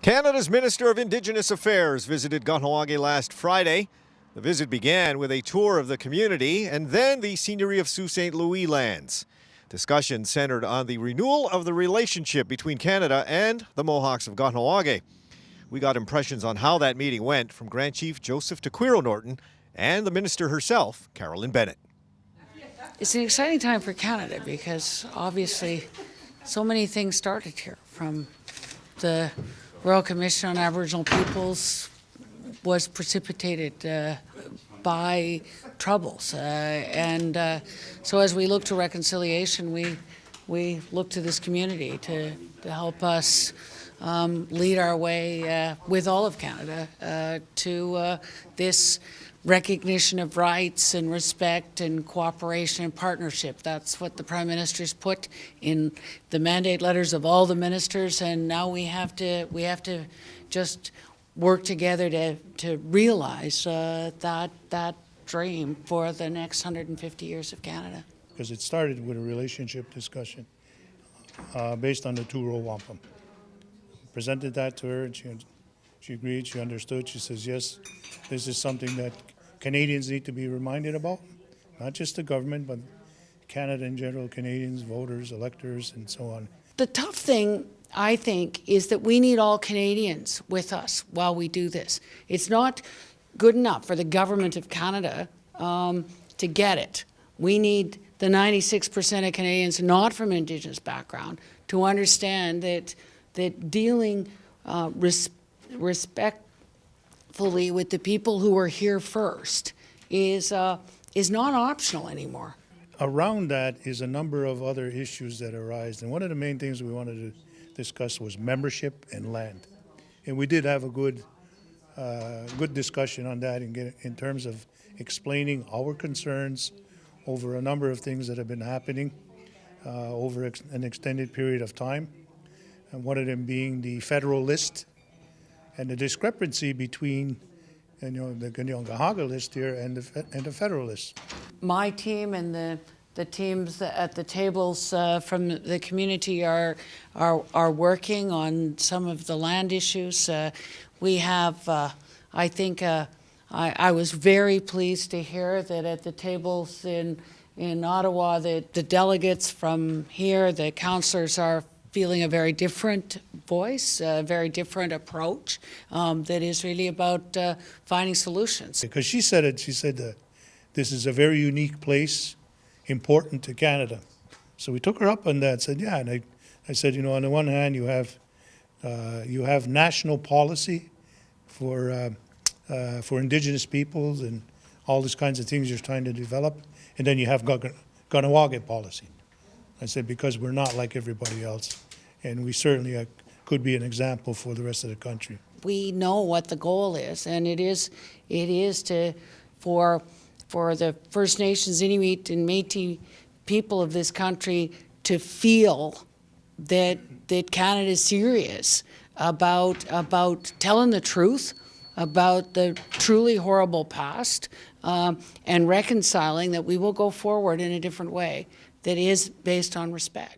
Canada's Minister of Indigenous Affairs visited Kahnawake last Friday. The visit began with a tour of the community and then the Seigneury of Sault St. lands. Discussion centered on the renewal of the relationship between Canada and the Mohawks of Kahnawake. We got impressions on how that meeting went from Grand Chief Joseph Tokwiro Norton and the minister herself, Carolyn Bennett. It's an exciting time for Canada because obviously so many things started here, from the Royal Commission on Aboriginal Peoples was precipitated by troubles. So as we look to reconciliation, we look to this community to help us lead our way with all of Canada to this recognition of rights and respect and cooperation and partnership. That's what the Prime Minister's put in the mandate letters of all the ministers, and now we have to just work together to realize that dream for the next 150 years of Canada. Because it started with a relationship discussion based on the two-row wampum. Presented that to her, and she agreed, she understood. She says, yes, this is something that Canadians need to be reminded about, not just the government, but Canada in general, Canadians, voters, electors, and so on. The tough thing, I think, is that we need all Canadians with us while we do this. It's not good enough for the government of Canada to get it. We need the 96% of Canadians not from Indigenous background to understand that dealing respectfully with the people who were here first is not optional anymore. Around that is a number of other issues that arise, and one of the main things we wanted to discuss was membership and land. And we did have a good discussion on that in terms of explaining our concerns over a number of things that have been happening over an extended period of time. And one of them being the federal list and the discrepancy between the Kahnawake list here and the federal list. My team and the teams at the tables from the community are working on some of the land issues. We have, I think, I was very pleased to hear that at the tables in Ottawa, the delegates from here, the councillors, are feeling a very different voice, a very different approach that is really about finding solutions. Because she said this is a very unique place, important to Canada. So we took her up on that, said, yeah, and I said, on the one hand, you have national policy for Indigenous peoples and all these kinds of things you're trying to develop, and then you have Kahnawake policy. I said, because we're not like everybody else, and we certainly could be an example for the rest of the country. We know what the goal is, and it is for the First Nations, Inuit, and Métis people of this country to feel that Canada is serious about telling the truth about the truly horrible past and reconciling, that we will go forward in a different way that is based on respect.